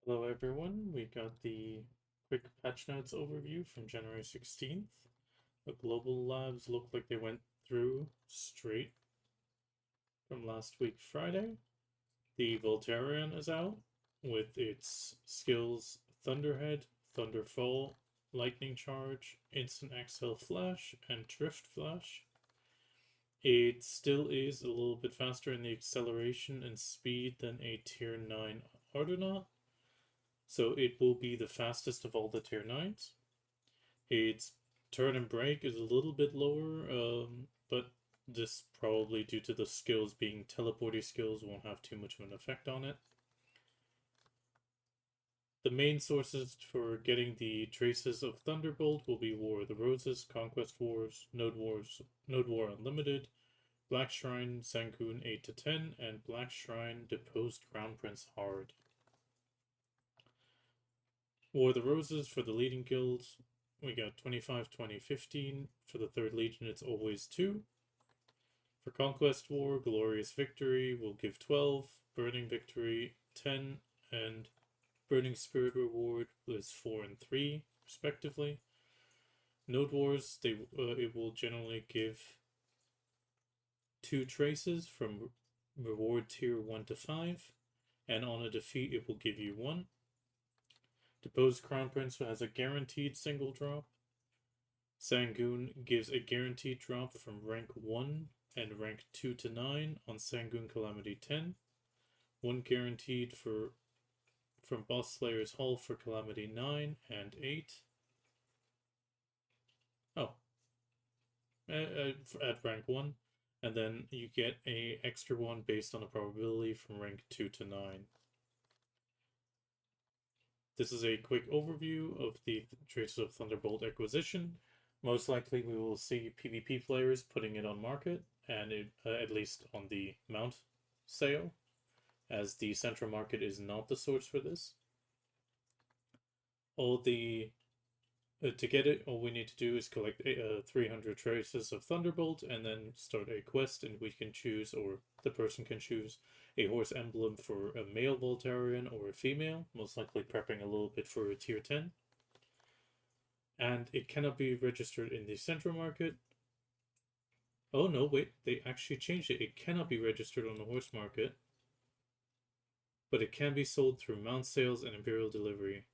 Hello everyone, we got the quick patch notes overview from January 16th. The global labs look like they went through straight from last week Friday. The Voltarion is out with its skills Thunderhead, Thunderfall, Lightning Charge, Instant Exhale Flash, and Drift Flash. It still is a little bit faster in the acceleration and speed than a Tier 9 Ardonaut, so it will be the fastest of all the Tier 9s. Its turn and brake is a little bit lower, but this probably due to the skills being teleporty skills won't have too much of an effect on it. The main sources for getting the traces of Thunderbolt will be War of the Roses, Conquest Wars, Node War Unlimited, Black Shrine, Sangoon 8 to 10, and Black Shrine Deposed Crown Prince Hard. War of the Roses for the leading guilds, we got 25, 20, 15. For the 3rd Legion, it's always 2. For Conquest War, Glorious Victory will give 12, Burning Victory 10, and Burning Spirit Reward was 4 and 3, respectively. Node Wars, it will generally give 2 traces from Reward Tier 1 to 5, and on a defeat, it will give you 1. Deposed Crown Prince has a guaranteed single drop. Sangoon gives a guaranteed drop from rank 1 and rank 2 to 9 on Sangoon Calamity 10. 1 guaranteed from Boss Slayer's Hall for Calamity 9 and 8. Oh. At rank 1. And then you get a extra one based on a probability from rank 2 to 9. This is a quick overview of the Traces of Thunderbolt acquisition. Most likely we will see PvP players putting it on market, and at least on the mount sale, as the central market is not the source for this. To get it, all we need to do is collect 300 Traces of Thunderbolt, and then start a quest, and we can choose, or the person can choose, a horse emblem for a male Voltarion or a female, most likely prepping a little bit for a tier 10. And it cannot be registered in the central market. Oh no, wait, they actually changed it. It cannot be registered on the horse market, but it can be sold through mount sales and Imperial delivery.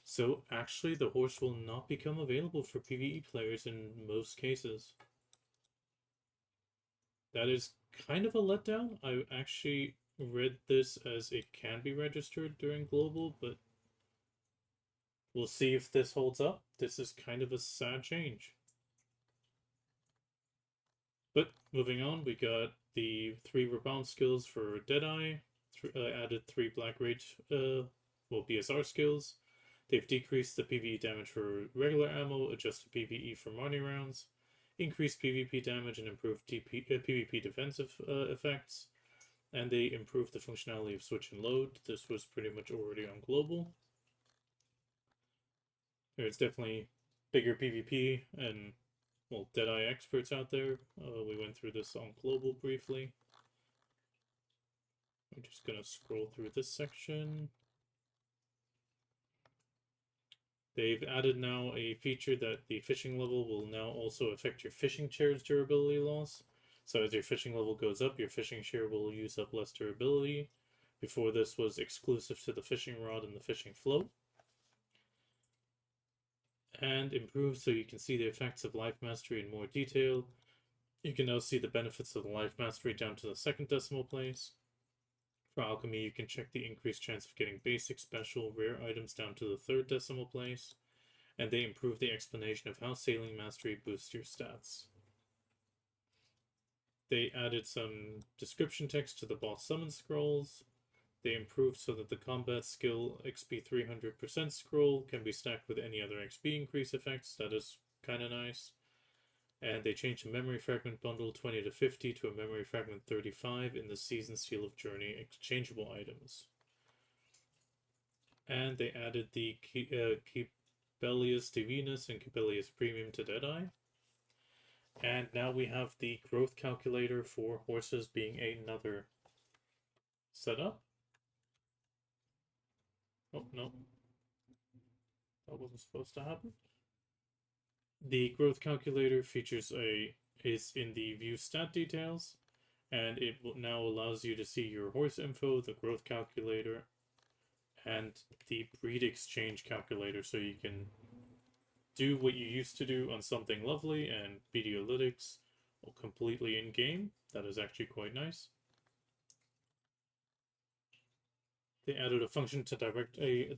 So actually the horse will not become available for PvE players in most cases. That is kind of a letdown. I actually read this as it can be registered during global, but we'll see if this holds up. This is kind of a sad change. But moving on, we got the 3 rebound skills for Deadeye, added 3 Black Rage, BSR skills. They've decreased the PvE damage for regular ammo, adjusted PvE for money rounds, increased PvP damage, and improved PvP defensive effects. And they improved the functionality of switch and load. This was pretty much already on global. There's definitely bigger PvP and, well, Deadeye experts out there. We went through this on global briefly. I'm just gonna scroll through this section. They've added now a feature that the fishing level will now also affect your fishing chair's durability loss. So as your fishing level goes up, your fishing chair will use up less durability. Before, this was exclusive to the fishing rod and the fishing float. And improved so you can see the effects of life mastery in more detail. You can now see the benefits of the life mastery down to the 2nd decimal place. For alchemy, you can check the increased chance of getting basic, special, rare items down to the 3rd decimal place. And they improve the explanation of how sailing mastery boosts your stats. They added some description text to the boss summon scrolls. They improved so that the combat skill XP 300% scroll can be stacked with any other XP increase effects. That is kind of nice. And they changed the memory fragment bundle 20 to 50 to a memory fragment 35 in the Season Seal of Journey exchangeable items. And they added the Kibelius Divinus and Kibelius Premium to Deadeye. And now we have the growth calculator for horses being another setup. Oh, no. That wasn't supposed to happen. The growth calculator is in the view stat details, and it now allows you to see your horse info, the growth calculator, and the breed exchange calculator, so you can do what you used to do on Something Lovely and Videolytics completely in game. That is actually quite nice. They added a function to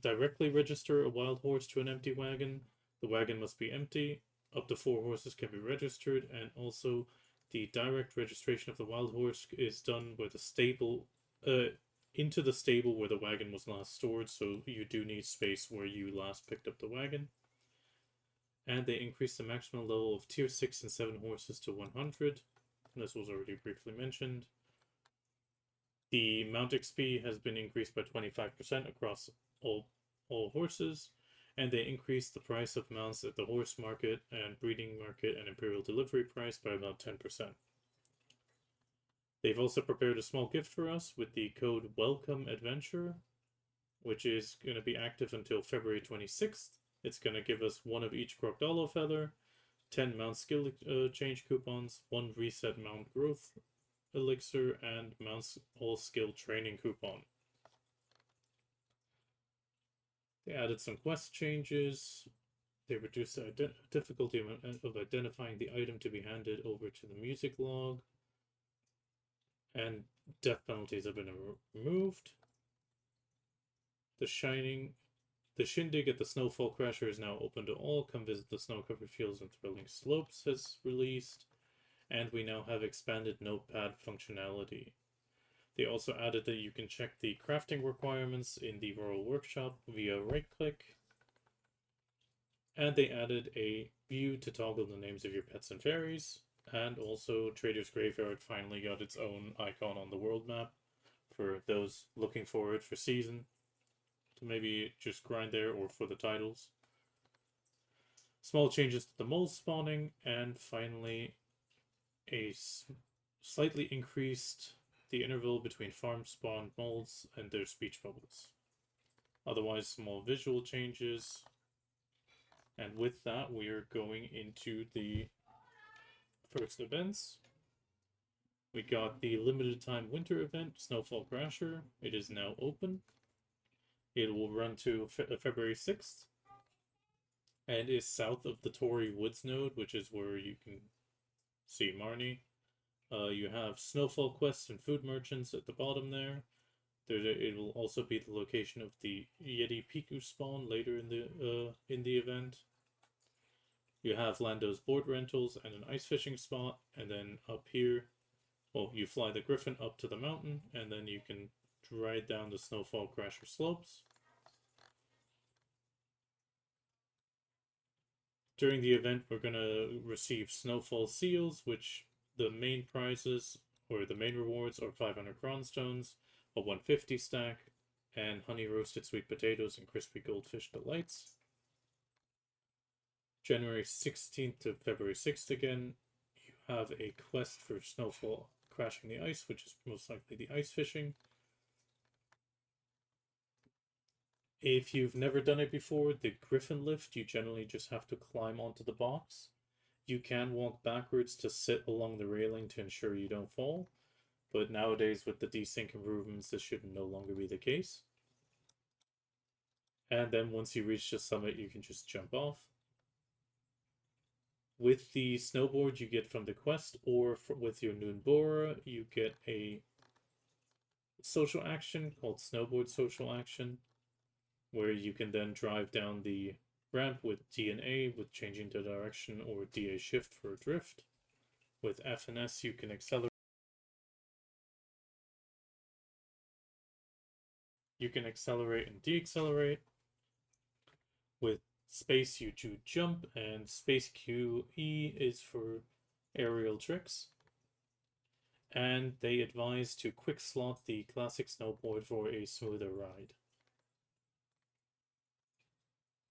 directly register a wild horse to an empty wagon. The wagon must be empty. Up to 4 horses can be registered, and also the direct registration of the wild horse is done with a stable into the stable where the wagon was last stored, so you do need space where you last picked up the wagon. And they increased the maximum level of tier 6 and 7 horses to 100. This was already briefly mentioned. The mount XP has been increased by 25% across all horses, and they increased the price of mounts at the horse market and breeding market and imperial delivery price by about 10%. They've also prepared a small gift for us with the code Welcome Adventure, which is going to be active until February 26th. It's going to give us 1 of each Crocodile feather, 10 mount skill change coupons, 1 reset mount growth elixir, and mounts all skill training coupon. They added some quest changes. They reduced the difficulty of identifying the item to be handed over to the music log. And death penalties have been removed. The Shindig at the Snowfall Crasher is now open to all. Come visit the snow-covered fields and thrilling slopes has released. And we now have expanded notepad functionality. They also added that you can check the crafting requirements in the Royal Workshop via right-click. And they added a view to toggle the names of your pets and fairies. And also, Trader's Graveyard finally got its own icon on the world map for those looking forward for season to maybe just grind there or for the titles. Small changes to the mole spawning, and finally a slightly increased the interval between farm spawned moles and their speech bubbles. Otherwise, small visual changes. And with that, we are going into the first events. We got the limited time winter event, Snowfall Crasher. It is now open. It will run to February 6th and is south of the Tory Woods node, which is where you can see Marnie. You have Snowfall quests and food merchants at the bottom there. It will also be the location of the Yeti Piku spawn later in the event. You have Lando's board rentals and an ice fishing spot, and then up here, well, you fly the Griffin up to the mountain, and then you can ride down the Snowfall Crasher slopes. During the event, we're going to receive Snowfall seals, which the main prizes, or the main rewards, are 500 cronstones, a 150 stack, and honey roasted sweet potatoes and crispy goldfish delights. January 16th to February 6th again, you have a quest for Snowfall Crashing the Ice, which is most likely the ice fishing. If you've never done it before, the Griffin lift, you generally just have to climb onto the box. You can walk backwards to sit along the railing to ensure you don't fall, but nowadays with the desync improvements, this should no longer be the case. And then once you reach the summit, you can just jump off. With the snowboard you get from the quest, or with your Noonbora, you get a social action called Snowboard Social Action, where you can then drive down the ramp with D and A with changing the direction, or DA shift for a drift. With F and S you can accelerate. You can accelerate and deaccelerate. With space you choose jump, and space QE is for aerial tricks. And they advise to quick slot the classic snowboard for a smoother ride.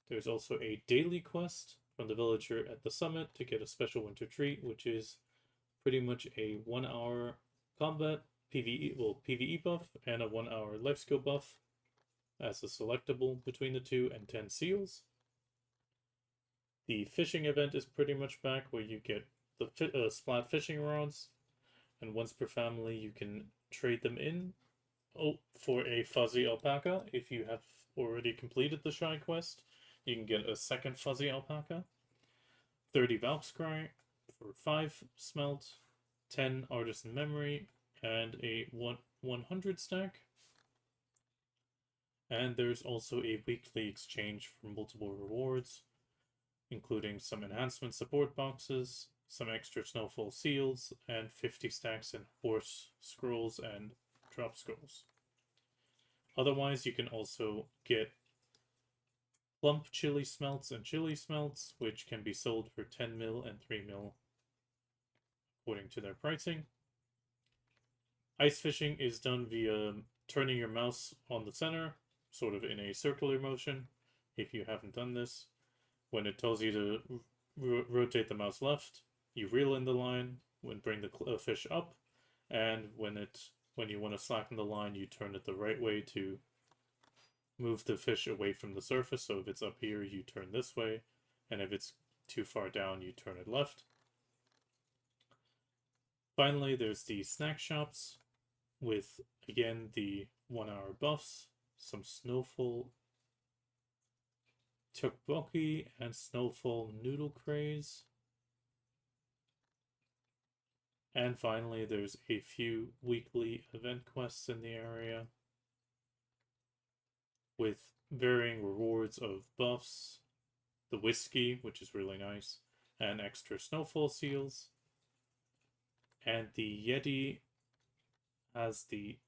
There's also a daily quest from the villager at the summit to get a special winter treat, which is pretty much a 1 hour combat PvE buff and a 1 hour life skill buff. as a selectable between the two, and 10 seals. The fishing event is pretty much back, where you get the splat fishing rods, and once per family you can trade them in for a fuzzy alpaca. If you have already completed the shy quest, you can get a second fuzzy alpaca. 30 Valkscry for 5 smelt, 10 Artisan Memory, and a 100 stack. And there's also a weekly exchange for multiple rewards, including some enhancement support boxes, some extra Snowfall seals, and 50 stacks in horse scrolls and drop scrolls. Otherwise, you can also get plump chili smelts and chili smelts, which can be sold for 10 mil and 3 mil according to their pricing. Ice fishing is done via turning your mouse on the center, sort of in a circular motion. If you haven't done this, when it tells you to rotate the mouse left, you reel in the line and bring the fish up, and when you want to slacken the line, you turn it the right way to move the fish away from the surface. So if it's up here, you turn this way, and if it's too far down, you turn it left. Finally, there's the snack shops with, again, the 1 hour buffs, some Snowfall tteokbokki and Snowfall noodle craze. And finally, there's a few weekly event quests in the area with varying rewards of buffs, the whiskey, which is really nice, and extra Snowfall seals. And the Yeti has the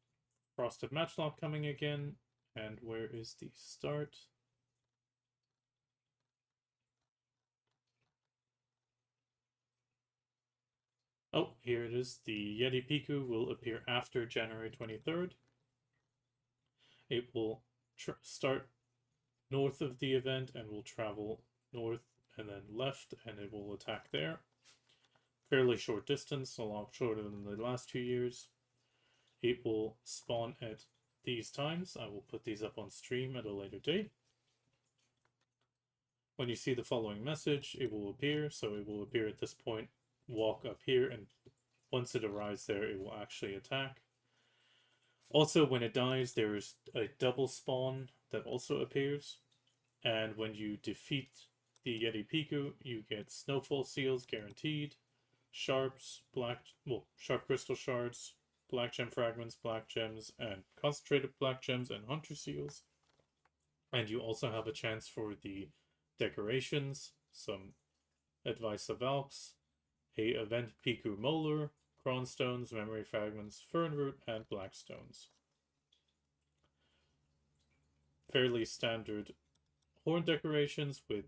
Frosted Matchlock coming again. And where is the start? Oh, here it is. The Yeti Piku will appear after January 23rd. It will start north of the event and will travel north and then left, and it will attack there. Fairly short distance, a lot shorter than the last 2 years. It will spawn at these times. I will put these up on stream at a later date. When you see the following message, it will appear. So it will appear at this point. Walk up here, and once it arrives there, it will actually attack. Also, when it dies, there is a double spawn that also appears. And when you defeat the Yeti Piku, you get Snowfall seals guaranteed, sharps, sharp crystal shards, black gem fragments, black gems, and concentrated black gems and hunter seals. And you also have a chance for the decorations, some Advice of Valks, a Event Piku Molar, Cronstones, Memory Fragments, Fernroot, and Blackstones. Fairly standard horn decorations with,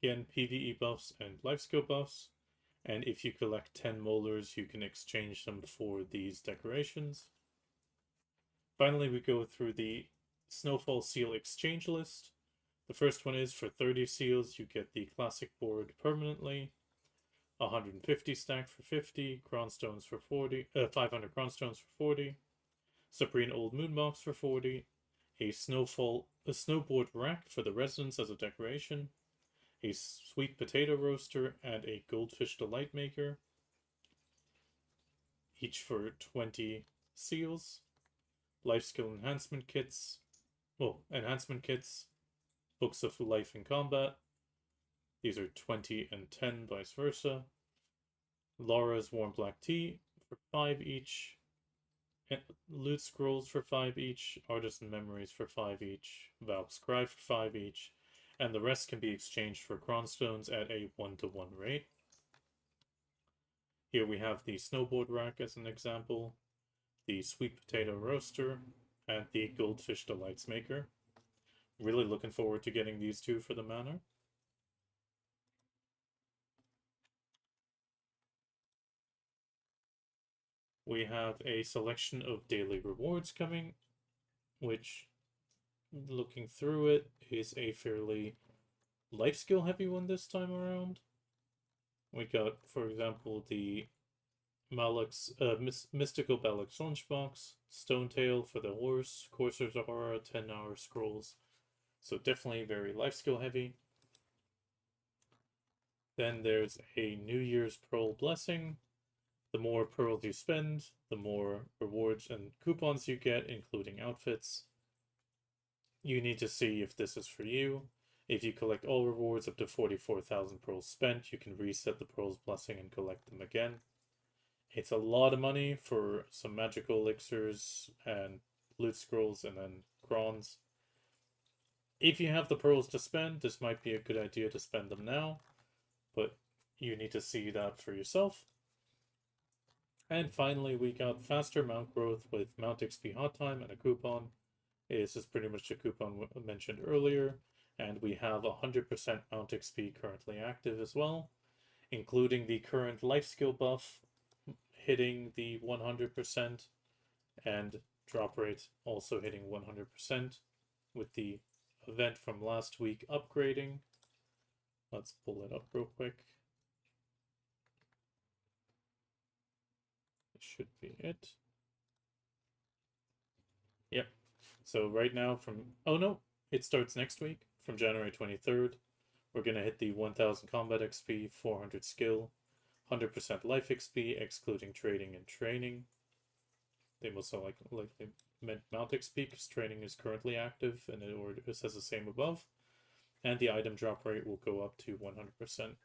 again, PvE buffs and life skill buffs. And if you collect 10 molars, you can exchange them for these decorations. Finally, we go through the Snowfall seal exchange list. The first one is for 30 seals, you get the classic board permanently, 150 stack for 50, Cronstones for 40, 500 Cronstones for 40, Supreme Old Moon Box for 40, a snowboard rack for the residents as a decoration, a sweet potato roaster, and a goldfish delight maker, each for 20 seals, life skill enhancement kits, books of life and combat. These are 20 and 10, vice versa. Laura's warm black tea for 5 each. Loot scrolls for 5 each. Artisan memories for 5 each. Valk's cry for 5 each. And the rest can be exchanged for Cronstones at a 1-to-1 rate. Here we have the snowboard rack as an example, the sweet potato roaster, and the goldfish delights maker. Really looking forward to getting these two for the manor. We have a selection of daily rewards coming, which, looking through it, is a fairly life skill heavy one this time around. We got, for example, the Mystical Bellix Lunchbox, Stonetail for the horse, Courser's Aura, 10-hour scrolls. So definitely very life skill heavy. Then there's a New Year's Pearl Blessing. The more pearls you spend, the more rewards and coupons you get, including outfits. You need to see if this is for you. If you collect all rewards up to 44,000 pearls spent, you can reset the Pearl's Blessing and collect them again. It's a lot of money for some magical elixirs and loot scrolls and then crons. If you have the pearls to spend, this might be a good idea to spend them now, but you need to see that for yourself. And finally, we got faster mount growth with Mount XP Hot Time and a coupon. This is pretty much the coupon mentioned earlier, and we have 100% Mount XP currently active as well, including the current life skill buff hitting the 100% and drop rate also hitting 100% with the event from last week upgrading. Let's pull it up real quick. It should be it. Yep. So right now oh no, it starts next week from January 23rd. We're going to hit the 1000 combat XP, 400 skill, 100% life XP, excluding trading and training. They most likely meant Mount XP because training is currently active and it says the same above. And the item drop rate will go up to 100%.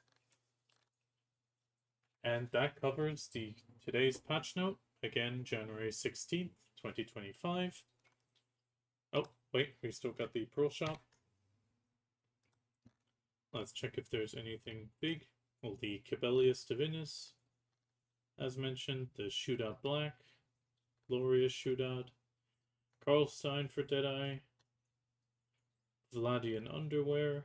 And that covers today's patch note. Again, January 16th, 2025. Oh, wait, we still got the Pearl Shop. Let's check if there's anything big. Well, the Cabellius Divinus, as mentioned, the Shootout Black, Glorious Shootout, Karlstein for Deadeye, Vladian Underwear.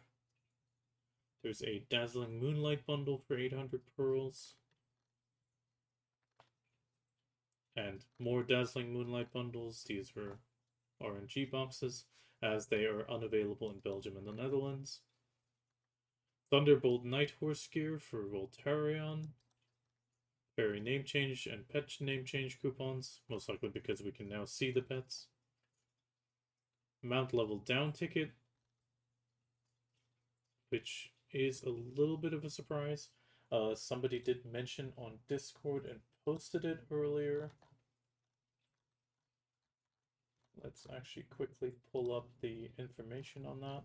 There's a Dazzling Moonlight bundle for 800 pearls. And more Dazzling Moonlight bundles. These were RNG boxes, as they are unavailable in Belgium and the Netherlands. Thunderbolt Night Horse gear for Voltarion. Fairy name change and pet name change coupons, most likely because we can now see the pets. Mount level down ticket, which is a little bit of a surprise. Somebody did mention on Discord and posted it earlier. Let's actually quickly pull up the information on that.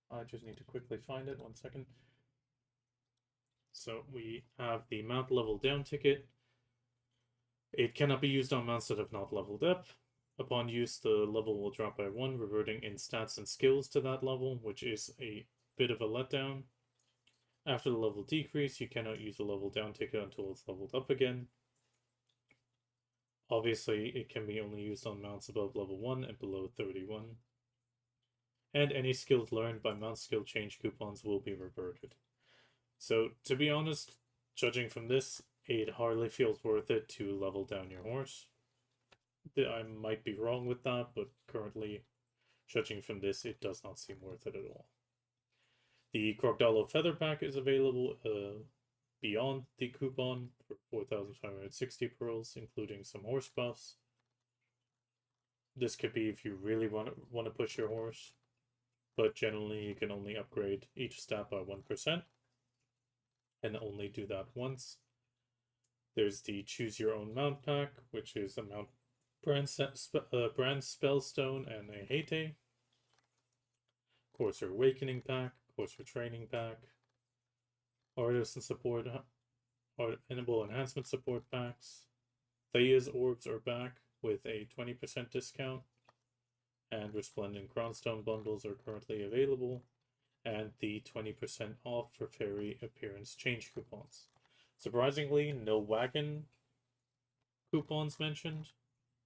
I just need to quickly find it, 1 second. So we have the mount level down ticket. It cannot be used on mounts that have not leveled up. Upon use, the level will drop by 1, reverting in stats and skills to that level, which is a bit of a letdown. After the level decrease, you cannot use the level down ticket until it's leveled up again. Obviously, it can be only used on mounts above level 1 and below 31. And any skills learned by mount skill change coupons will be reverted. So, to be honest, judging from this, it hardly feels worth it to level down your horse. I might be wrong with that, but currently, judging from this, it does not seem worth it at all. The Crocodile Feather Pack is available beyond the coupon for 4,560 pearls, including some horse buffs. This could be if you really want to push your horse, but generally you can only upgrade each stat by 1%, and only do that once. There's the Choose Your Own Mount Pack, which is a mount brand Spellstone and a Hate. Courser Awakening Pack, Courser Training Pack, Artisan Support, Enhancement Support Packs. Thea's Orbs are back with a 20% discount, and Resplendent Crownstone bundles are currently available, and the 20% off for Fairy Appearance Change coupons. Surprisingly, no wagon coupons mentioned.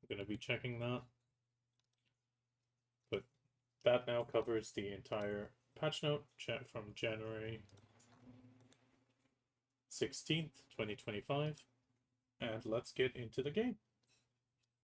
I'm going to be checking that. But that now covers the entire patch note from January 16th, 2025. And let's get into the game.